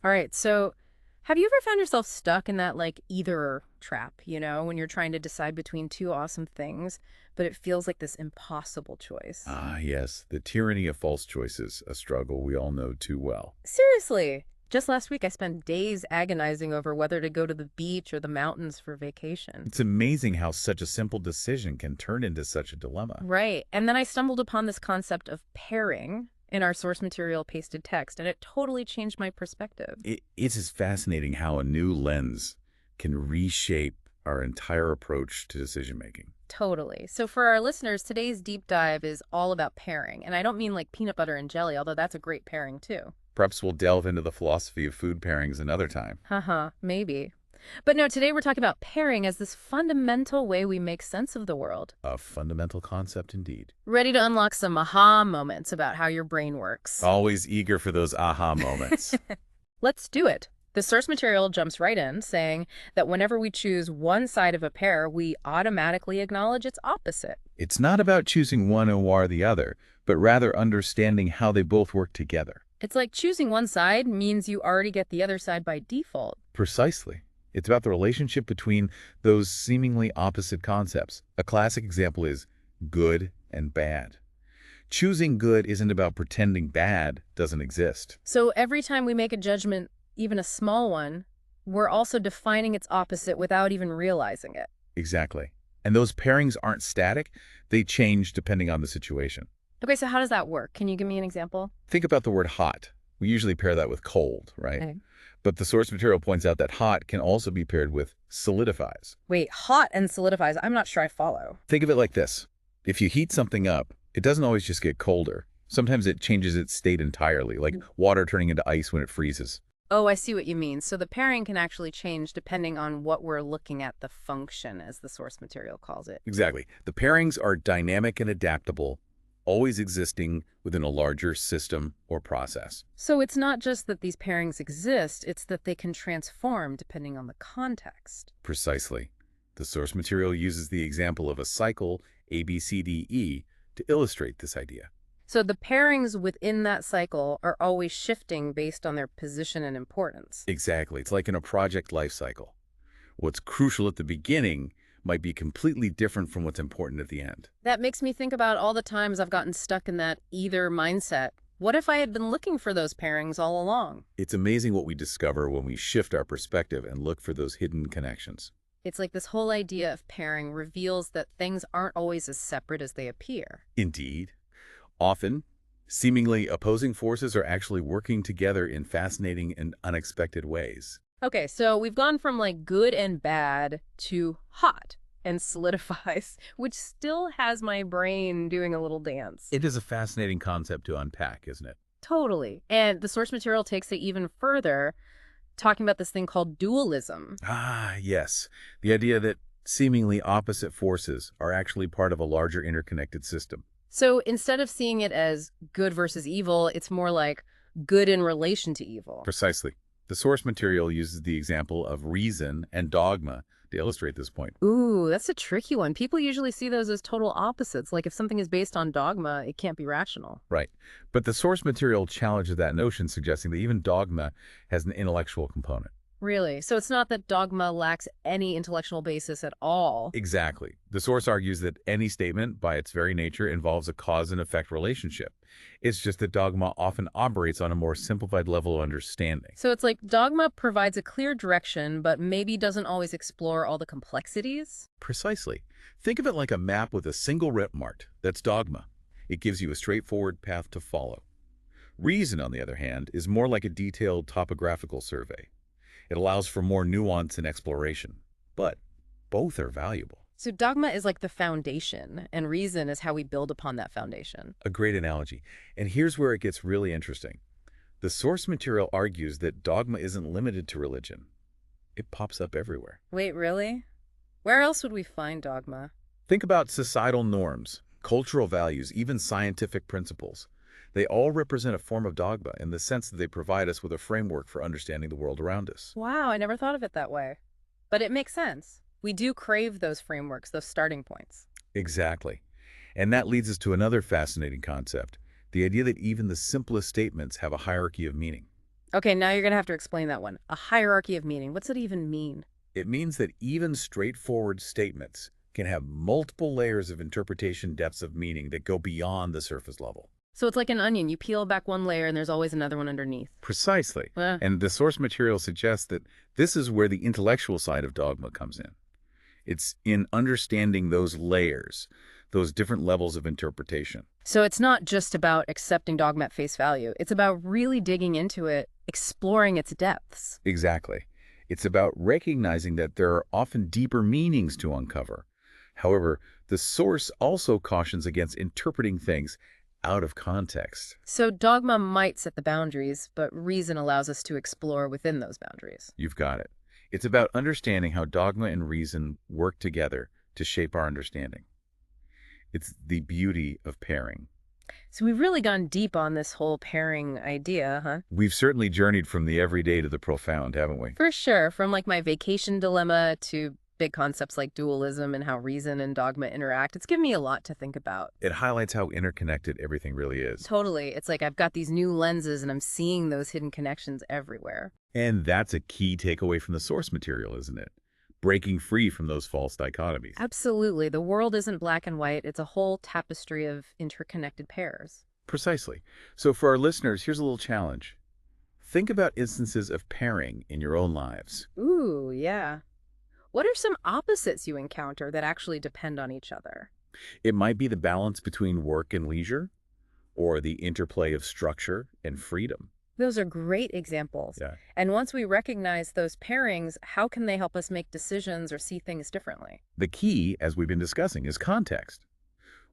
All right, so have you ever found yourself stuck in that either trap, when you're trying to decide between two awesome things, but it feels like this impossible choice? Ah, yes, the tyranny of false choices, a struggle we all know too well. Seriously. Just last week, I spent days agonizing over whether to go to the beach or the mountains for vacation. It's amazing how such a simple decision can turn into such a dilemma. Right. And then I stumbled upon this concept of pairing in our source material pasted text, and it totally changed my perspective. It's just fascinating how a new lens can reshape our entire approach to decision making. Totally. So for our listeners, today's deep dive is all about pairing. And I don't mean like peanut butter and jelly, although that's a great pairing too. Perhaps we'll delve into the philosophy of food pairings another time. Haha, maybe. But no, today we're talking about pairing as this fundamental way we make sense of the world. A fundamental concept indeed. Ready to unlock some aha moments about how your brain works. Always eager for those aha moments. Let's do it. The source material jumps right in, saying that whenever we choose one side of a pair, we automatically acknowledge its opposite. It's not about choosing one or the other, but rather understanding how they both work together. It's like choosing one side means you already get the other side by default. Precisely. It's about the relationship between those seemingly opposite concepts. A classic example is good and bad. Choosing good isn't about pretending bad doesn't exist. So every time we make a judgment, even a small one, we're also defining its opposite without even realizing it. Exactly. And those pairings aren't static. They change depending on the situation. Okay, so how does that work? Can you give me an example? Think about the word hot. We usually pair that with cold, right? Okay. But the source material points out that hot can also be paired with solidifies. Wait, hot and solidifies. I'm not sure I follow. Think of it like this. If you heat something up, it doesn't always just get colder. Sometimes it changes its state entirely, like water turning into ice when it freezes. Oh, I see what you mean. So the pairing can actually change depending on what we're looking at, the function, as the source material calls it. Exactly. The pairings are dynamic and adaptable, always existing within a larger system or process. So it's not just that these pairings exist, it's that they can transform depending on the context. Precisely. The source material uses the example of a cycle, A, B, C, D, E, to illustrate this idea. So the pairings within that cycle are always shifting based on their position and importance. Exactly. It's like in a project life cycle. What's crucial at the beginning might be completely different from what's important at the end. That makes me think about all the times I've gotten stuck in that either mindset. What if I had been looking for those pairings all along? It's amazing what we discover when we shift our perspective and look for those hidden connections. It's like this whole idea of pairing reveals that things aren't always as separate as they appear. Indeed. Often, seemingly opposing forces are actually working together in fascinating and unexpected ways. Okay, so we've gone from good and bad to hot and solidifies, which still has my brain doing a little dance. It is a fascinating concept to unpack, isn't it? Totally. And the source material takes it even further, talking about this thing called dualism. Ah, yes. The idea that seemingly opposite forces are actually part of a larger interconnected system. So instead of seeing it as good versus evil, it's more like good in relation to evil. Precisely. The source material uses the example of reason and dogma to illustrate this point. Ooh, that's a tricky one. People usually see those as total opposites. Like if something is based on dogma, it can't be rational. Right. But the source material challenges that notion, suggesting that even dogma has an intellectual component. Really? So it's not that dogma lacks any intellectual basis at all. Exactly. The source argues that any statement, by its very nature, involves a cause and effect relationship. It's just that dogma often operates on a more simplified level of understanding. So it's like dogma provides a clear direction, but maybe doesn't always explore all the complexities? Precisely. Think of it like a map with a single rip marked. That's dogma. It gives you a straightforward path to follow. Reason, on the other hand, is more like a detailed topographical survey. It allows for more nuance and exploration, but both are valuable. So dogma is like the foundation, and reason is how we build upon that foundation. A great analogy. And here's where it gets really interesting. The source material argues that dogma isn't limited to religion. It pops up everywhere. Wait, really? Where else would we find dogma? Think about societal norms, cultural values, even scientific principles. They all represent a form of dogma in the sense that they provide us with a framework for understanding the world around us. Wow, I never thought of it that way. But it makes sense. We do crave those frameworks, those starting points. Exactly. And that leads us to another fascinating concept, the idea that even the simplest statements have a hierarchy of meaning. Okay, now you're going to have to explain that one. A hierarchy of meaning. What's it even mean? It means that even straightforward statements can have multiple layers of interpretation depths of meaning that go beyond the surface level. So it's like an onion. You peel back one layer and there's always another one underneath. Precisely. Uh, And the source material suggests that this is where the intellectual side of dogma comes in. It's in understanding those layers, those different levels of interpretation. so it's not just about accepting dogma at face value. It's about really digging into it, exploring its depths. Exactly. It's about recognizing that there are often deeper meanings to uncover. However, the source also cautions against interpreting things out of context. So dogma might set the boundaries, but reason allows us to explore within those boundaries. You've got it. It's about understanding how dogma and reason work together to shape our understanding. It's the beauty of pairing. So we've really gone deep on this whole pairing idea, huh? We've certainly journeyed from the everyday to the profound, haven't we? For sure, from like my vacation dilemma to big concepts like dualism and how reason and dogma interact. It's given me a lot to think about. It highlights how interconnected everything really is. Totally. It's like I've got these new lenses and I'm seeing those hidden connections everywhere. And that's a key takeaway from the source material, isn't it? Breaking free from those false dichotomies. Absolutely. The world isn't black and white. It's a whole tapestry of interconnected pairs. Precisely. So for our listeners, here's a little challenge. Think about instances of pairing in your own lives. Ooh, yeah. What are some opposites you encounter that actually depend on each other? It might be the balance between work and leisure, or the interplay of structure and freedom. Those are great examples. Yeah. And once we recognize those pairings, how can they help us make decisions or see things differently? The key, as we've been discussing, is context.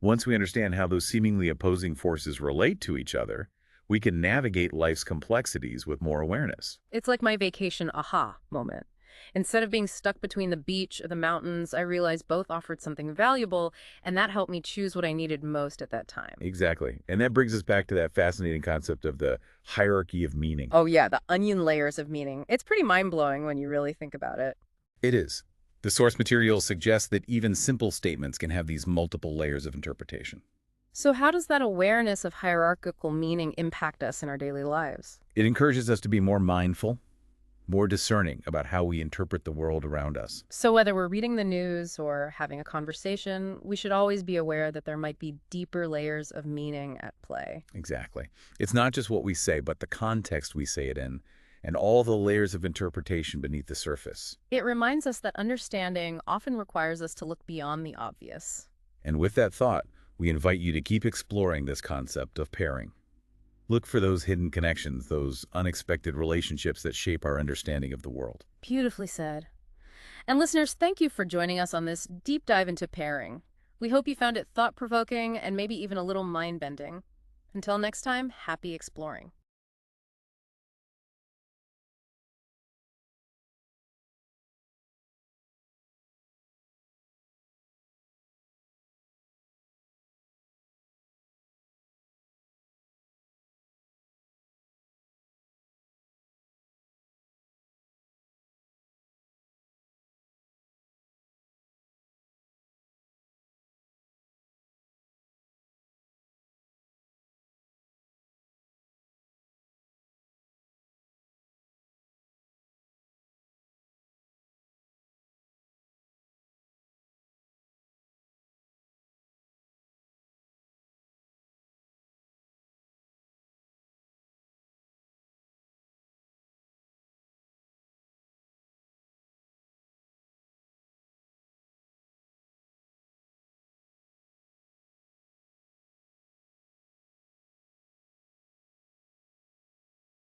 Once we understand how those seemingly opposing forces relate to each other, we can navigate life's complexities with more awareness. It's like my vacation aha moment. Instead of being stuck between the beach or the mountains, I realized both offered something valuable, and that helped me choose what I needed most at that time. Exactly. And that brings us back to that fascinating concept of the hierarchy of meaning. Oh, yeah, the onion layers of meaning. It's pretty mind blowing when you really think about it. It is. The source material suggests that even simple statements can have these multiple layers of interpretation. So, how does that awareness of hierarchical meaning impact us in our daily lives? It encourages us to be more mindful, more discerning about how we interpret the world around us. So, whether we're reading the news or having a conversation, we should always be aware that there might be deeper layers of meaning at play. Exactly. It's not just what we say, but the context we say it in, and all the layers of interpretation beneath the surface. It reminds us that understanding often requires us to look beyond the obvious. And with that thought, we invite you to keep exploring this concept of pairing. Look for those hidden connections, those unexpected relationships that shape our understanding of the world. Beautifully said. And listeners, thank you for joining us on this deep dive into pairing. We hope you found it thought-provoking and maybe even a little mind-bending. Until next time, happy exploring.